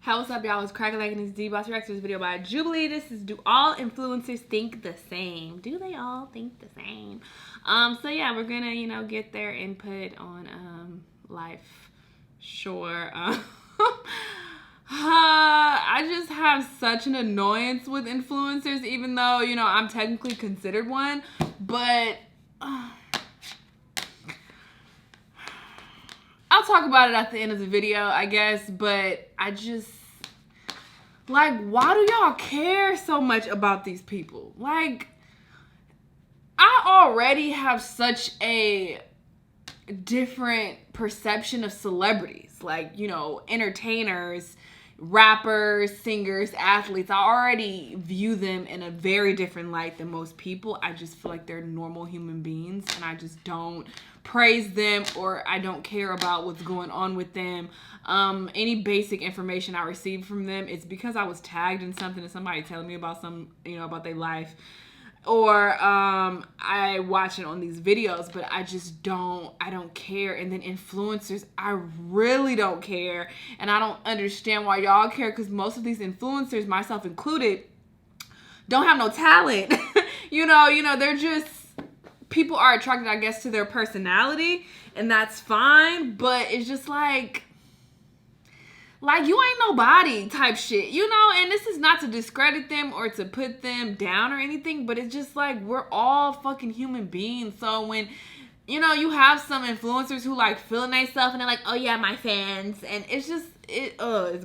Hey, what's up, y'all? It's Crack Like and this D-Boss reacts to this video by Jubilee. This is Do All Influencers Think the Same? Do they all think the same? So yeah, we're gonna, get their input on life. Sure. I just have such an annoyance with influencers, even though, I'm technically considered one, but I'll talk about it at the end of the video, I guess, but I just, why do y'all care so much about these people? I already have such a different perception of celebrities, entertainers, rappers, singers, athletes. I already view them in a very different light than most people. I just feel like they're normal human beings, and I just don't praise them, or I don't care about what's going on with them. Any basic information I receive from them, it's because I was tagged in something and somebody telling me about about their life, or I watch it on these videos, but I don't care. And then influencers, I really don't care, and I don't understand why y'all care, because most of these influencers, myself included, don't have no talent. They're just, people are attracted, I guess, to their personality, and that's fine, but it's just like you ain't nobody type shit, and this is not to discredit them or to put them down or anything, but it's just like, we're all fucking human beings. So when, you have some influencers who feeling themselves and they're like, oh yeah, my fans, and it's just, it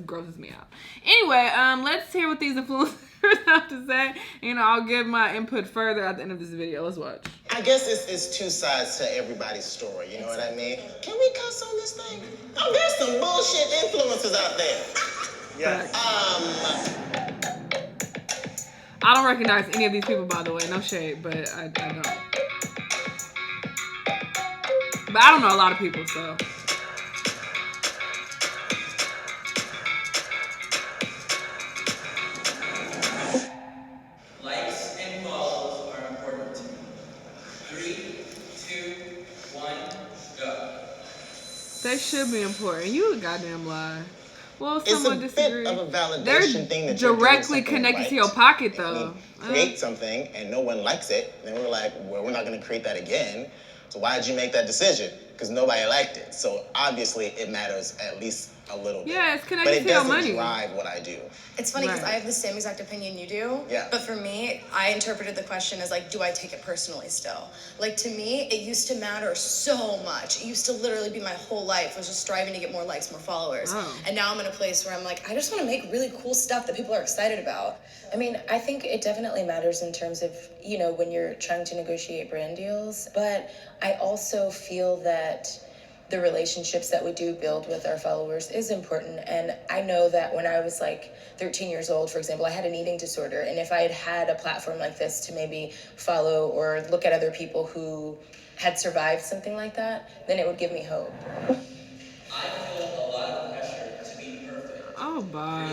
grosses me out. Anyway, let's hear what these influencers have to say. I'll give my input further at the end of this video. Let's watch. I guess it's two sides to everybody's story, you know what I mean? Can we cuss on this thing? Oh, there's some bullshit influencers out there. Yeah. I don't recognize any of these people, by the way. No shade, but I don't. But I don't know a lot of people, so. Likes and follows are important to me. 3, 2, 1, go. They should be important. You a goddamn lie. Well, someone it's a disagree. bit of a validation They're thing that directly connected right. to your pocket, though. Create something and no one likes it, then we're like, well, we're not going to create that again. So why did you make that decision? Because nobody liked it. So obviously it matters at least a little bit. Yeah, it's connected to your money. But it doesn't drive what I do. It's funny because I have the same exact opinion you do. Yeah. But for me, I interpreted the question as do I take it personally still? To me, it used to matter so much. It used to literally be my whole life. I was just striving to get more likes, more followers. Oh. And now I'm in a place where I'm I just want to make really cool stuff that people are excited about. I mean, I think it definitely matters in terms of, when you're trying to negotiate brand deals. But I also feel that the relationships that we do build with our followers is important. And I know that when I was 13 years old, for example, I had an eating disorder. And if I had had a platform like this to maybe follow or look at other people who had survived something like that, then it would give me hope. I feel a lot of pressure to be perfect. Oh, bye.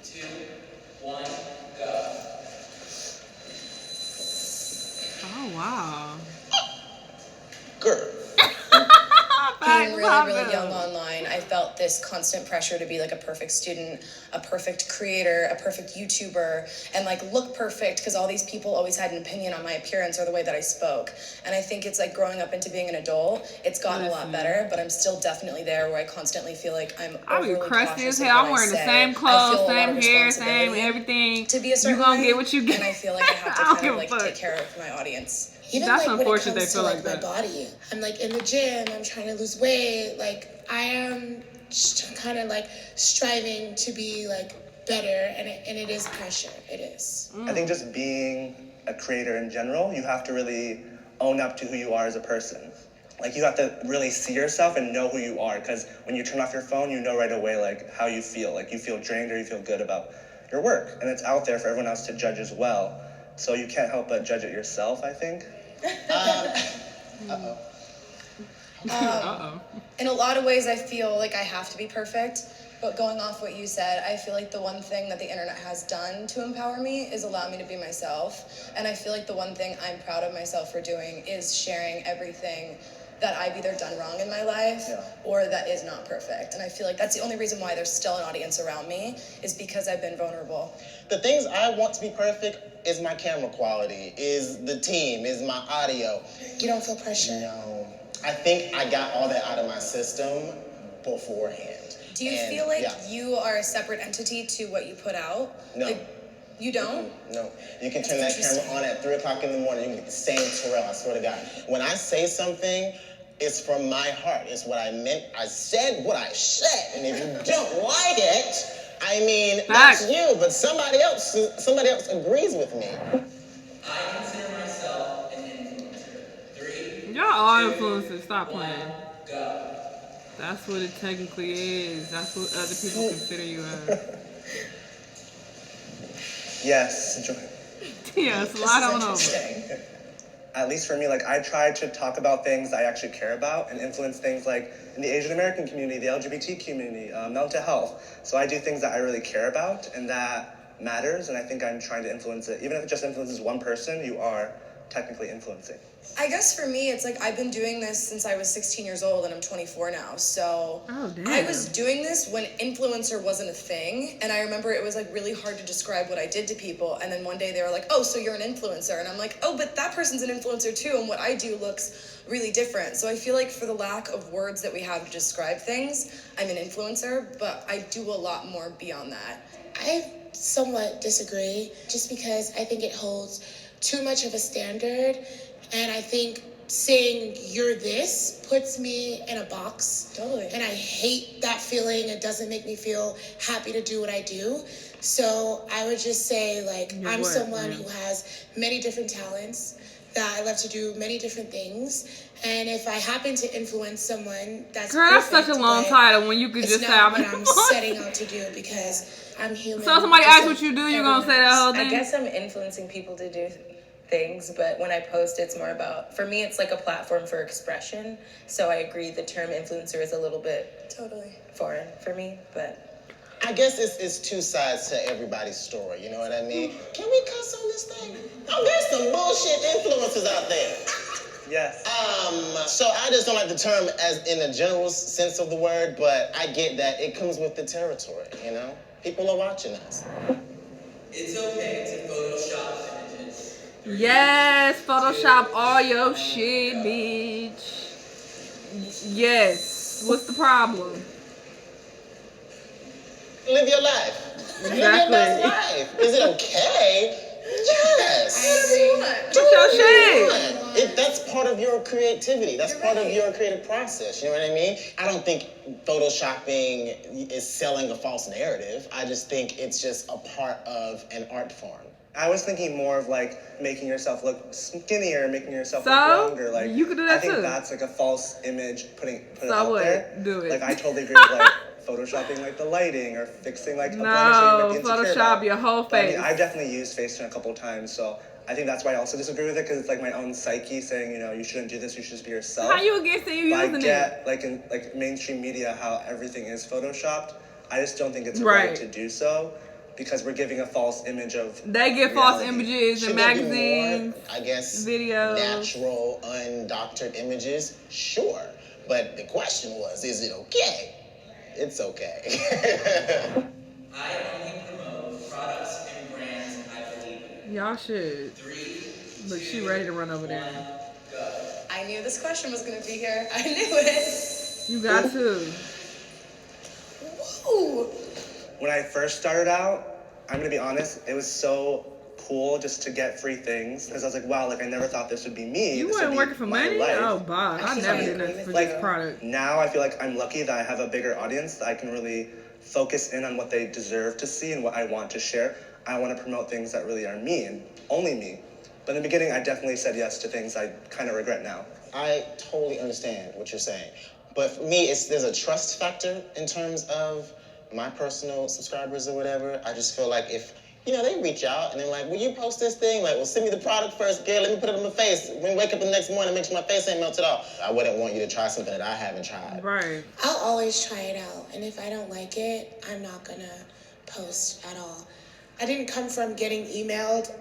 3, 2, 1, go. Oh, wow. Girl. Being really young online, I felt this constant pressure to be a perfect student, a perfect creator, a perfect YouTuber, and look perfect, because all these people always had an opinion on my appearance or the way that I spoke. And I think it's growing up into being an adult, it's gotten a lot better, but I'm still definitely there where I constantly feel I'll be crusty as hell. I'm wearing the same clothes, same hair, same everything. To be a certain you gonna way, get what you get. And I feel I have to take care of my audience. Even That's when unfortunate it comes they feel to like that. my body, I'm in the gym, I'm trying to lose weight, I am kind of striving to be better, and it is pressure. It is. I think just being a creator in general, you have to really own up to who you are as a person. You have to really see yourself and know who you are, because when you turn off your phone, you know right away how you feel. You feel drained or you feel good about your work, and it's out there for everyone else to judge as well. So you can't help but judge it yourself, I think. In a lot of ways, I feel I have to be perfect. But going off what you said, I feel the one thing that the internet has done to empower me is allow me to be myself. And I feel the one thing I'm proud of myself for doing is sharing everything that I've either done wrong in my life Yeah. or that is not perfect. And I feel like that's the only reason why there's still an audience around me is because I've been vulnerable. The things I want to be perfect is my camera quality, is the team, is my audio. You don't feel pressure? No. I think I got all that out of my system beforehand. Do you And, feel like yeah. you are a separate entity to what you put out? No. Like, you don't? No. You can turn that camera on at 3 o'clock in the morning. You can get the same Terrell, I swear to God. When I say something, it's from my heart. It's what I meant. I said what I said. And if you don't like it, I mean, that's you. But somebody else agrees with me. I consider myself an influencer. 3, Y'all are 2, influencers. Stop 1, playing. go. That's what it technically is. That's what other people consider you as. Yes, Yeah, slide on over. Interesting. at least for me, like I try to talk about things I actually care about and influence things like in the Asian American community, the LGBT community, mental health. So I do things that I really care about and that matters, and I think I'm trying to influence it. Even if it just influences one person, you are technically influencing. I guess for me, it's like I've been doing this since I was 16 years old and I'm 24 now. So I was doing this when influencer wasn't a thing. And I remember it was like really hard to describe what I did to people. And then one day they were like, oh, so you're an influencer. And I'm like, oh, but that person's an influencer too. And what I do looks really different. So I feel like for the lack of words that we have to describe things, I'm an influencer, but I do a lot more beyond that. I somewhat disagree just because I think it holds too much of a standard. And I think saying you're this puts me in a box. Totally. And I hate that feeling. It doesn't make me feel happy to do what I do. So I would just say, like, I'm someone who has many different talents, that I love to do many different things. And if I happen to influence someone, that's Girl, that's such a long title when you could just say I'm what I'm setting out to do because I'm human. So if somebody asks what you do, you're going to say that whole thing? I guess I'm influencing people to do things, but when I post, it's more about, for me, it's like a platform for expression. So I agree the term influencer is a little bit foreign for me, but I guess it's two sides to everybody's story, you know what I mean? Can we cuss on this thing? Oh, there's some bullshit influencers out there. Yes. So I just don't like the term as in the general sense of the word, but I get that it comes with the territory, you know? People are watching us. It's okay to Photoshop images. Yes, Photoshop all your shit, bitch. Yes. What's the problem? Live your life. Exactly. Live your best life. Is it okay? Yes. What's your shit? That's part of your creativity. That's part of your creative process. You know what I mean? I don't think Photoshopping is selling a false narrative. I just think it's just a part of an art form. I was thinking more of like making yourself look skinnier, making yourself look So younger. Like you could do that I think too. that's like a false image put it So out what? there. Do it. Like I totally agree with like photoshopping like the lighting or fixing like a blemish that you might be insecure Photoshop about. your whole But, I face. mean, I've definitely used Facetune a couple of times, so I think that's why I also disagree with it because it's like my own psyche saying, you know, you shouldn't do this, you should just be yourself. How you against it? You But I using get it? like in like mainstream media how everything is photoshopped. I just don't think it's right to do so because we're giving a false image of They get false reality. images in Should there be magazines, more, I guess, videos. natural, undoctored images? Sure. But the question was, is it okay? It's okay. I only promote products and brands I believe in. Y'all should. 3, Look, she ready to run over there. 1, go. I knew this question was going to be here. I knew it. You got to. Woo! When I first started out, I'm gonna be honest, it was so cool just to get free things because I was like, wow, like I never thought this would be me. You This weren't would be working for my money? life. Oh, God. I never did nothing for Like this product. now I feel like I'm lucky that I have a bigger audience that I can really focus in on what they deserve to see and what I want to share. I want to promote things that really are me and only me. But in the beginning, I definitely said yes to things I kind of regret now. I totally understand what you're saying. But for me, there's a trust factor in terms of my personal subscribers or whatever. I just feel like if, you know, they reach out and they're like, will you post this thing? Like, well, send me the product first, girl. Let me put it on my face. When I wake up the next morning, make sure my face ain't melted off. I wouldn't want you to try something that I haven't tried. Right. I'll always try it out, and if I don't like it, I'm not gonna post at all. I didn't come from getting emailed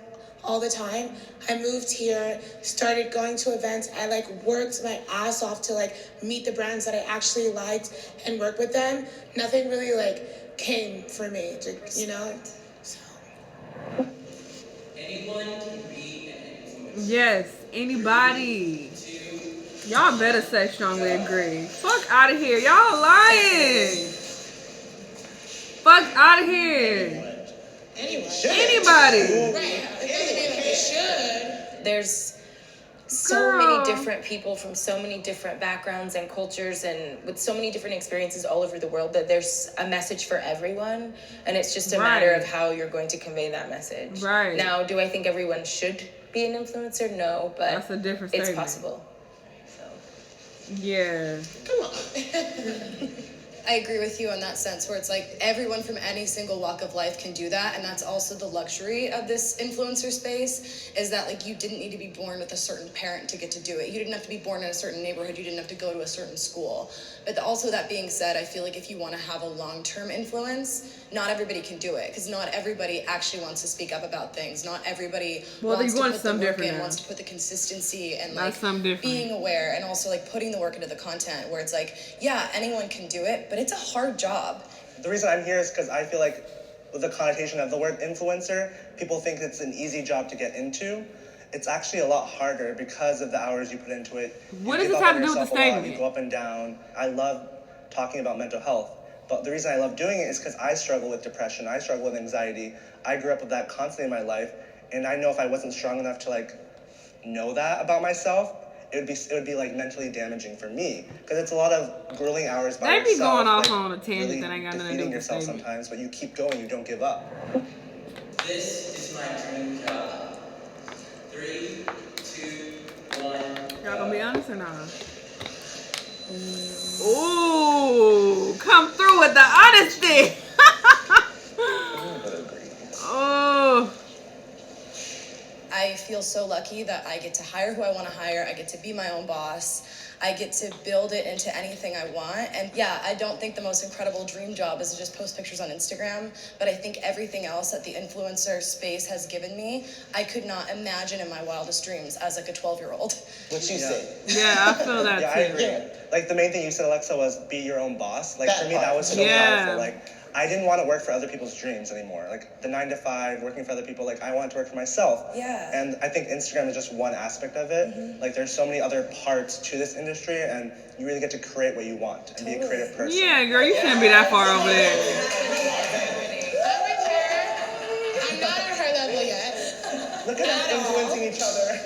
all the time. I moved here, started going to events. I like worked my ass off to like meet the brands that I actually liked and work with them. Nothing really like came for me, you know? So. Anyone can be an influencer. Yes, anybody. Y'all better say strongly agree. Fuck out of here. Y'all lying. Fuck out of here. Anybody. Right. It doesn't mean like they should. There's so many different people from so many different backgrounds and cultures and with so many different experiences all over the world that there's a message for everyone, and it's just a matter of how you're going to convey that message. Right. Now, do I think everyone should be an influencer? No, but that's a different it's statement. possible. So. Yeah. Come on. I agree with you in that sense where it's like everyone from any single walk of life can do that, and that's also the luxury of this influencer space is that like you didn't need to be born with a certain parent to get to do it. You didn't have to be born in a certain neighborhood. You didn't have to go to a certain school. But also that being said, I feel like if you want to have a long-term influence, not everybody can do it because not everybody actually wants to speak up about things. Not everybody wants to put the work in, wants to put the consistency and like being aware and also like putting the work into the content where it's like, yeah, anyone can do it, but it's a hard job. The reason I'm here is because I feel like with the connotation of the word influencer, people think it's an easy job to get into. It's actually a lot harder because of the hours you put into it. What does this have to do with the statement? You go up and down. I love talking about mental health, but the reason I love doing it is because I struggle with depression. I struggle with anxiety. I grew up with that constantly in my life, and I know if I wasn't strong enough to like know that about myself, it would be like mentally damaging for me because it's a lot of grueling hours by yourself. They be going off like, on a tangent really that ain't got nothing to do defeating with yourself statement. sometimes, but you keep going. You don't give up. This is my dream job. 3, 2, 1. Y'all gonna be honest or not? Ooh, come through with the honesty. Oh. I feel so lucky that I get to hire who I want to hire. I get to be my own boss. I get to build it into anything I want. And yeah, I don't think the most incredible dream job is to just post pictures on Instagram, but I think everything else that the influencer space has given me, I could not imagine in my wildest dreams as like a 12-year-old. What you say? Yeah, I feel that Yeah, too. I agree. Like the main thing you said, Alexa, was be your own boss. Like That for me, part. that was so Yeah. powerful. Like I didn't want to work for other people's dreams anymore. Like the 9 to 5, working for other people. Like I wanted to work for myself. Yeah. And I think Instagram is just one aspect of it. Mm-hmm. Like there's so many other parts to this industry, and you really get to create what you want and be a creative person. Yeah, girl, you shouldn't be that far over there. I'm with her. I'm not at her level yet. Look at us influencing each other.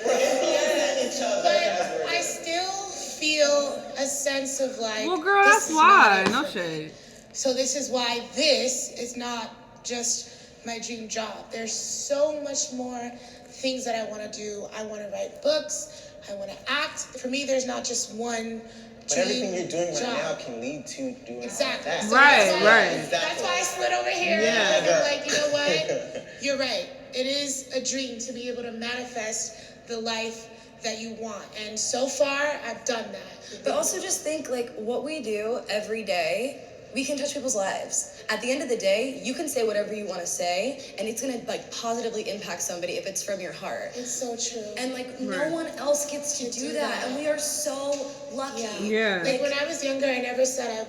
But I still feel a sense of like. Well, girl, this that's is why. not No it for me. shade. So this is why this is not just my dream job. There's so much more things that I want to do. I want to write books. I want to act. For me, there's not just one But everything you're doing right job. now can lead to doing Exactly. that. So Right, that's why- right. That's why I slid over here. Yeah. And I'm like, you know what? You're right. It is a dream to be able to manifest the life that you want. And so far, I've done that. But also just think like what we do every day, we can touch people's lives. At the end of the day, you can say whatever you want to say, and it's gonna like positively impact somebody if it's from your heart. It's so true. And like Right. no one else gets to do that, that. and we are so lucky. Yeah. Like when I was younger, I never said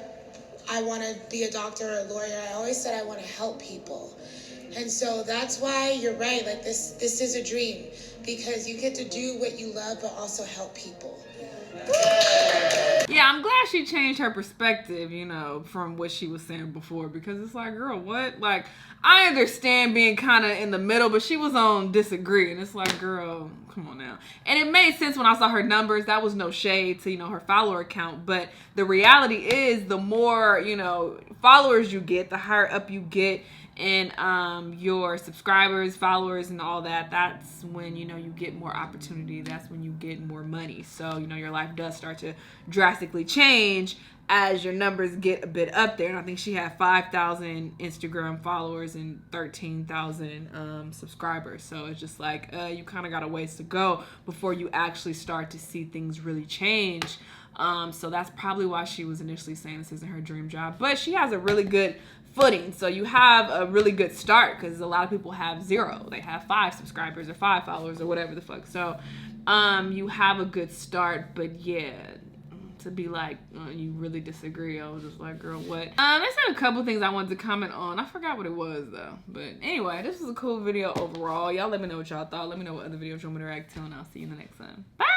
I want to be a doctor or a lawyer. I always said I want to help people. And so that's why you're right. Like this is a dream because you get to do what you love, but also help people. Yeah, I'm glad she changed her perspective, you know, from what she was saying before, because it's like, girl, what? Like, I understand being kind of in the middle, but she was on disagree, and it's like, girl, come on now. And it made sense when I saw her numbers. That was no shade to, you know, her follower count, but the reality is the more, you know, followers you get, the higher up you get in your subscribers, followers, and all that, that's when, you know, you get more opportunity. That's when you get more money. So, you know, your life does start to drastically change as your numbers get a bit up there. And I think she had 5,000 Instagram followers and 13,000 subscribers. So it's just like you kind of got a ways to go before you actually start to see things really change. So that's probably why she was initially saying this isn't her dream job. But she has a really good footing. So you have a really good start, because a lot of people have 0. They have 5 subscribers or 5 followers or whatever the fuck. So you have a good start. But yeah, to be like, you really disagree, I was just like, girl, what? There's a couple things I wanted to comment on. I forgot what it was though. But anyway, this was a cool video overall. Y'all let me know what y'all thought. Let me know what other videos you want me to react to, and I'll see you in the next one. Bye.